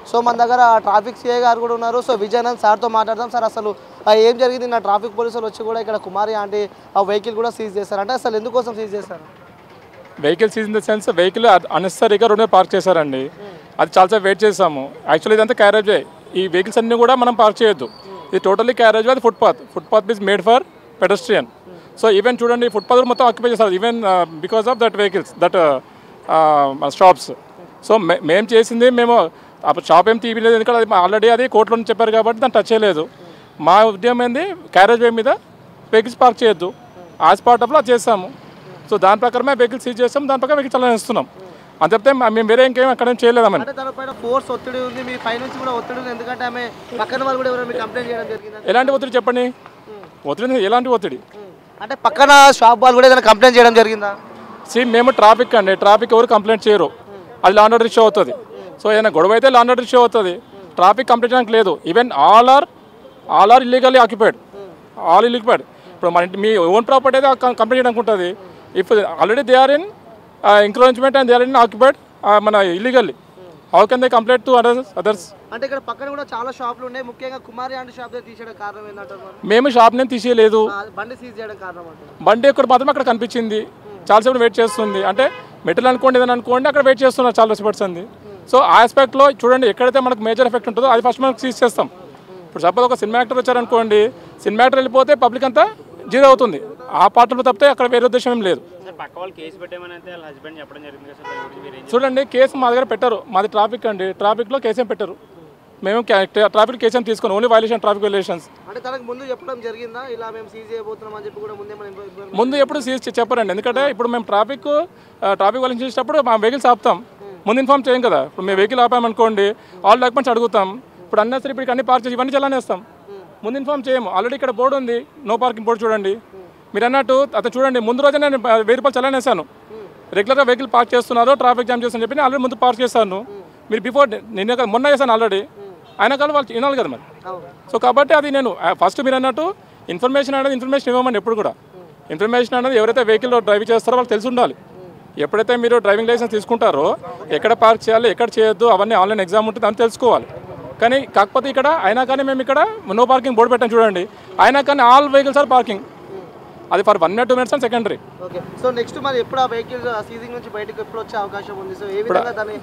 So మన దగ్గర traffic CI గారు కూడా ఉన్నారు. సో విజయనంద్ సార్తో మాట్లాడదాం. సార్ అసలు ఏం జరిగింది? నా ట్రాఫిక్ పోలీసులు వచ్చి కూడా ఇక్కడ కుమారి ఆంటీ ఆ వెహికల్ కూడా సీజ్ చేశారు. అంటే అసలు ఎందుకోసం సీజ్ చేశారు? Vehicle seize in the sense vehicle అన్నెసరీగా రోడ్ మీద పార్క్ చేశారండి. అది చాలాసేపు వెయిట్ చేసాము. యాక్చువల్లీ ఇదంతా క్యారేజే. ఈ వెహికల్స్ అన్నీ కూడా మనం పార్క్ చేయొద్దు. ఇది టోటల్లీ క్యారేజ్, అది footpath is made for pedestrian. So even చూడండి ఫుట్పాత్ మొత్తం ఆక్యుపై చేస్తారు even because of that vehicles that shops. So మేము చేసింది మేము షాప్ ఏం తీయలేదు, ఎందుకంటే అది ఆల్రెడీ అది కోర్టులో చెప్పారు కాబట్టి దాన్ని టచ్ చేయలేదు. మా ఉద్యమం ఏంది క్యారేజ్ వే మీద వెహికల్స్ పార్క్ చేయొద్దు. యాజ్ పార్ట్ ఆఫ్లో అది చేస్తాము. సో దాని ప్రకారమే వెహికల్ సీజ్ చేస్తాం, దాని ప్రకారం వెహికల్ చలాయిస్తున్నాం. అని చెప్తే మేము వేరే ఇంకేం అక్కడ చేయలేదామని. ఫోర్స్ ఒత్తిడి ఉంది, మీ పై నుంచి కూడా ఒత్తిడి ఉంది, ఎందుకంటే ఆమె పక్కన వాళ్ళు కూడా ఎవరైనా కంప్లైంట్ చేయడం జరిగింది. ఎలాంటి ఒత్తిడి చెప్పండి? ఒత్తిడి ఎలాంటి ఒత్తిడి అంటే పక్కన షాప్ వాళ్ళు కూడా ఏదైనా కంప్లైంట్ చేయడం జరిగిందా? మేము ట్రాఫిక్ అండి, ట్రాఫిక్ ఎవరు కంప్లైంట్ చేయరు, అది లా అండ్ ఆర్డర్ ఇష్యూ అవుతుంది. సో ఏదైనా గొడవ అయితే లా అండ్ ఆర్డర్ ఇష్యూ అవుతుంది, ట్రాఫిక్ కంప్లైంట్ చేయడానికి లేదు. Even all are illegally occupied, all illegal. ఇప్పుడు మన మీ ఓన్ ప్రాపర్టీ అయితే కంప్లైంట్ చేయడానికి ఉంటుంది. If already they are in encroachment and they are in occupied మన illegally, how can they complaint to others? అంటే ఇక్కడ పక్కన కూడా చాలా షాపులు ఉన్నాయి, ముఖ్యంగా కుమారి ఆంటీ షాప్ తీసేయడం కారణం ఏంటంటారు? మేము షాప్ నేను తీసేయలేదు, బండి సీజ్ చేయడం కారణం అంటే బండి ఇక్కడ మాత్రం అక్కడ కనిపించింది, చాలాసేపు వెయిట్ చేస్తుంది. అంటే మెటీరియల్ అనుకోండి ఏదైనా అనుకోండి అక్కడ వెయిట్ చేస్తున్నారు చాలా పర్సెంట్. సో ఆ ఆస్పెక్ట్లో చూడండి ఎక్కడైతే మనకు మేజర్ ఎఫెక్ట్ ఉంటుందో అది ఫస్ట్ మనకు సీజ్ చేస్తాం. ఇప్పుడు సపోజ్ ఒక సినిమా యాక్టర్ వచ్చారనుకోండి, సినిమా యాక్టర్ వెళ్ళిపోతే పబ్లిక్ అంతా జీరో అవుతుంది. ఆ పార్టీలో తప్పితే అక్కడ వేరే ఉద్దేశం ఏం లేదు. చూడండి కేసు మా దగ్గర పెట్టరు, మాది ట్రాఫిక్ అండి, ట్రాఫిక్లో కేసు ఏం పెట్టరు. మేము ట్రాఫిక్ కేసు ఏం తీసుకోను, ఓన్లీ వైలేషన్ ట్రాఫిక్ వైలేషన్స్. అంటే తనకు ముందు చెప్పడం జరిగిందా ఇలా మేము సీజ్ చేయబోతున్నాం అని చెప్పి కూడా ముందు ఎప్పుడు సీజ్ చెప్పారండి, ఎందుకంటే ఇప్పుడు మేము ట్రాఫిక్ వైలేషన్ చేసేటప్పుడు మా వెహికల్స్ ఆపుతాం, ముందు ఇన్ఫార్మ్ చేయం కదా. ఇప్పుడు మేము వెహికల్ ఆపామనుకోండి ఆల్ డాక్యుమెంట్స్ అడుగుతాం, ఇప్పుడు అన్నసరి ఇప్పుడు అన్ని పార్క్ చేసి ఇవన్నీ చలానేస్తాం, ముందు ఇన్ఫార్మ్ చేయము. ఆల్రెడీ ఇక్కడ బోర్డు ఉంది, నో పార్కింగ్ బోర్డు చూడండి. మీరు అన్నట్టు అతను చూడండి ముందు రోజే నేను 1000 రూపాయలు చలానేసాను. రెగ్యులర్గా వెహికల్ పార్క్ చేస్తున్నారు, ట్రాఫిక్ జామ్ చేస్తాను చెప్పి ఆల్రెడీ ముందు పార్క్ చేస్తాను. మీరు బిఫోర్ నేను మొన్న చేశాను ఆల్రెడీ, అయినా కానీ వాళ్ళు వినాలి కదా మరి. సో కాబట్టి అది నేను ఫస్ట్ మీరు అన్నట్టు ఇన్ఫర్మేషన్ ఇవ్వమండి. ఎప్పుడు కూడా ఇన్ఫర్మేషన్ అనేది ఎవరైతే వెహికల్ డ్రైవ్ చేస్తారో వాళ్ళకి తెలిసి ఉండాలి. ఎప్పుడైతే మీరు డ్రైవింగ్ లైసెన్స్ తీసుకుంటారో ఎక్కడ పార్క్ చేయాలి ఎక్కడ చేయొద్దు అవన్నీ ఆన్లైన్ ఎగ్జామ్ ఉంటుంది అని తెలుసుకోవాలి. కానీ కాకపోతే ఇక్కడ అయినా కానీ మేము ఇక్కడ నో పార్కింగ్ బోర్డు పెట్టాం చూడండి, అయినా కానీ ఆల్ వెహికల్స్ ఆర్ పార్కింగ్, అది for 1 or 2 minutes and secondary. Okay, so next మరి ఎప్పుడు ఆ వెహికల్ సీజింగ్ నుంచి బయటకు ఎప్పుడు వచ్చే అవకాశం ఉంది? సో ఏ విధంగా దాని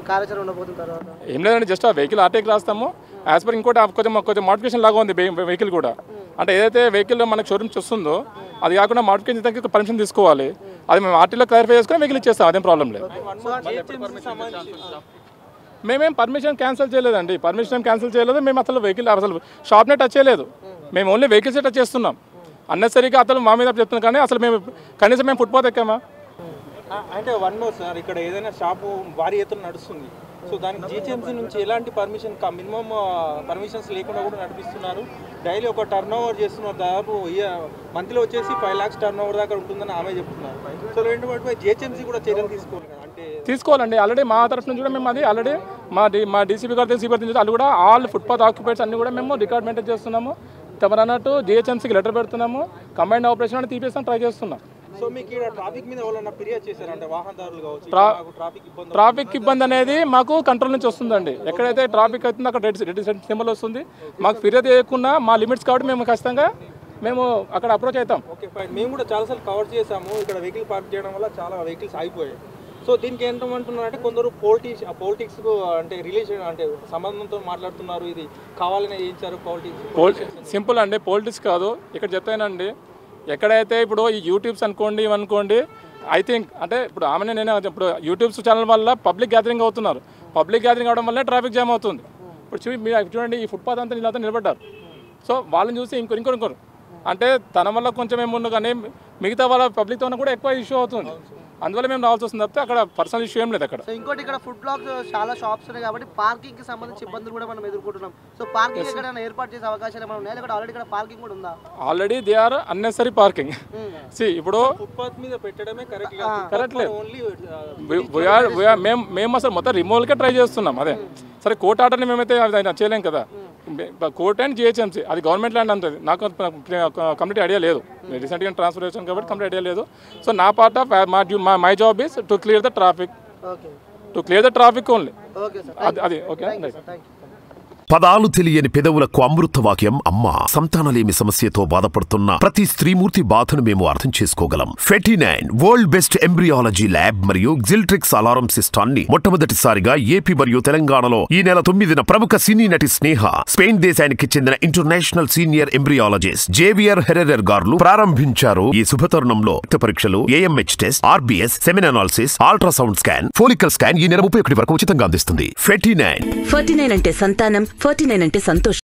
కార్యాచరణ ఉండబోతున్న తర్వాత? ఏం లేదండి, జస్ట్ ఆ వెహికల్ ఆర్టీకి రాస్తాము. యాజ్ పర్ ఇంకోటి కొంచెం మోడిఫికేషన్ లాగా ఉంది వెహికల్ కూడా. అంటే ఏదైతే వెహికల్ మనకు షోరూమ్స్ వస్తుందో అది కాకుండా మోడిఫికేషన్ దానికి పర్మిషన్ తీసుకోవాలి, అది మేము ఆర్టీలో క్లారిఫై చేసుకుని వెహికల్ ఇచ్చేస్తాం, అదేం ప్రాబ్లం లేదు. మేమేం పర్మిషన్ క్యాన్సిల్ చేయలేదండి, పర్మిషన్ క్యాన్సిల్ చేయలేదు. మేము అసలు వెహికల్ అసలు షాప్నే టచ్ చేయలేదు, మేము ఓన్లీ వెహికల్సే టచ్ చేస్తున్నాం. అన్నెసరీగా అతను మా మీద చెప్తున్నాం, కానీ అసలు మేము కనీసం మేము ఫుట్పాత్ ఎక్కామా? అంటే వన్ మోర్ సార్, ఇక్కడ ఏదైనా షాపు భారీ ఎత్తున నడుస్తుంది, సో దానికి జీహెచ్ఎంసీ నుంచి ఎలాంటి మినిమం పర్మిషన్స్ లేకుండా కూడా నడిపిస్తున్నారు. డైలీ ఒక టర్న్ ఓవర్ చేస్తున్నారు, దాదాపు మంత్లో వచ్చేసి 5 lakhs టర్న్ ఓవర్ దాకా ఉంటుందని ఆమె చెప్తున్నారు. సో ఏంటంటే జీహెచ్ఎంసీ కూడా చర్యలు తీసుకోవాలి కదా, అంటే తీసుకోవాలండి. ఆల్రెడీ మా తరఫు నుంచి కూడా మేము అది ఆల్రెడీ మా డీసీపీ గారు సిబ్బంది వాళ్ళు కూడా ఆల్ ఫుట్పాత్ ఆక్యుపైడ్స్ అన్ని కూడా మేము రికార్డ్ మెయింటైన్ చేస్తున్నాము. తమరు అన్నట్టు జీహెచ్ఎంసీకి లెటర్ పెడుతున్నాము, కంబైన్డ్ ఆపరేషన్ అని తీపిస్తాం ట్రై చేస్తున్నాం. సో మీకు ఇక్కడ ట్రాఫిక్ మీద ఎవరైనా ఫిర్యాదు చేశారంటే వాహనదారులు కావచ్చు, ట్రాఫిక్ ఇబ్బంది అనేది మాకు కంట్రోల్ నుంచి వస్తుందండి. ఎక్కడైతే ట్రాఫిక్ అవుతుందో అక్కడ రెడ్ సింబల్ వస్తుంది, మాకు ఫిర్యాదు చేయకుండా మా లిమిట్స్ కాబట్టి మేము ఖచ్చితంగా మేము అక్కడ అప్రోచ్ అవుతాం. ఓకే ఫైన్, మేము కూడా చాలాసార్లు కవర్ చేసాము, ఇక్కడ వెహికల్ పార్క్ చేయడం వల్ల చాలా వెహికల్స్ ఆగిపోయాయి. సో దీనికి ఏంటంటున్నారంటే కొందరు పాలిటిక్స్ అంటే రిలేషన్ అంటే సంబంధంతో మాట్లాడుతున్నారు, ఇది కావాలని చేయించారు పాలిటిక్స్. సింపుల్ అండి, పాలిటిక్స్ కాదు. ఇక్కడ చెప్తానండి, ఎక్కడైతే ఇప్పుడు ఈ యూట్యూబ్స్ అనుకోండి ఇవనుకోండి, ఐ థింక్ అంటే ఇప్పుడు ఆమెనే నేనే ఇప్పుడు యూట్యూబ్స్ ఛానల్ వల్ల పబ్లిక్ గ్యాదరింగ్ అవుతున్నారు, పబ్లిక్ గ్యాదరింగ్ అవడం వల్ల ట్రాఫిక్ జామ్ అవుతుంది. ఇప్పుడు చూడండి ఈ ఫుట్పాత్ అంతా నీళ్ళతో నిలబడ్డారు, సో వాళ్ళని చూసి ఇంకొరు అంటే తన వల్ల కొంచెం ఏముండు, కానీ మిగతా వాళ్ళ పబ్లిక్తో కూడా ఎక్కువ ఇష్యూ అవుతుంది. అందువల్ల మేము రావాల్సి వస్తుంది తప్పితే అక్కడ పర్సనల్ ఇష్యూ ఏం లేదు అక్కడ. సో ఇంకోటి ఇక్కడ ఫుడ్ బ్లాక్స్ చాలా షాప్స్ ఉన్నాయి కాబట్టి పార్కింగ్ కి సంబంధించి ఇబ్బందులు కూడా మనం ఎదుర్కొంటున్నాం. సో పార్కింగ్ ఎక్కడైనా ఏర్పాటు చేసే అవకాశాలు ఏమైనా ఉన్నాయా, లేకపోతే ఆల్రెడీ ఇక్కడ పార్కింగ్ కూడా ఉందా? Already they are unnecessary parking. ఇప్పుడు ఫుట్పాత్ మీద పెట్టడమే కరెక్ట్ లేదు, మేము అసలు మొత్తం రిమూవల్కే ట్రై చేస్తున్నాం. అదే సరే కోర్ట్ ఆర్డర్ని మేమైతే చేయలేం కదా, కోర్ట్ అండ్ జిహెచ్ఎంసీ అది గవర్నమెంట్ ల్యాండ్ అంటుంది. నాకు కంప్లీట్ ఐడియా లేదు, రీసెంట్గా ట్రాన్స్ఫర్ చేశాను కాబట్టి కంప్లీట్ ఐడియా లేదు. సో నా part of my job is to clear the traffic, to clear the traffic only. Okay sir అది ఓకే. Thank you. పదాలు తెలియని పెదవులకు అమృత వాక్యం అమ్మ. సంతానలేమి సమస్యతో బాధపడుతున్న ప్రతి స్త్రీమూర్తి బాధను మేము అర్థం చేసుకోగలం. Fertinine world best embryology lab మరియు జిల్ట్రిక్స్ అలారం సిస్టాన్ని మొట్టమొదటిసారిగా ఏపీ మరియు తెలంగాణలో ఈ నెల 9న ప్రముఖ సినీ నటి స్నేహ, స్పెయిన్ దేశానికి చెందిన international senior embryologist Javier Herrera గారు ప్రారంభించారు. ఈ శుభతరుణంలో రక్త పరీక్షలు, AMH test, RBS, semen analysis, ultrasound scan, follicle scan ఈ నెల 31 వరకు ఉచితంగా అందిస్తుంది. ఫెర్టినైన్ అంటే సంతానం, 49 అంటే సంతోషం.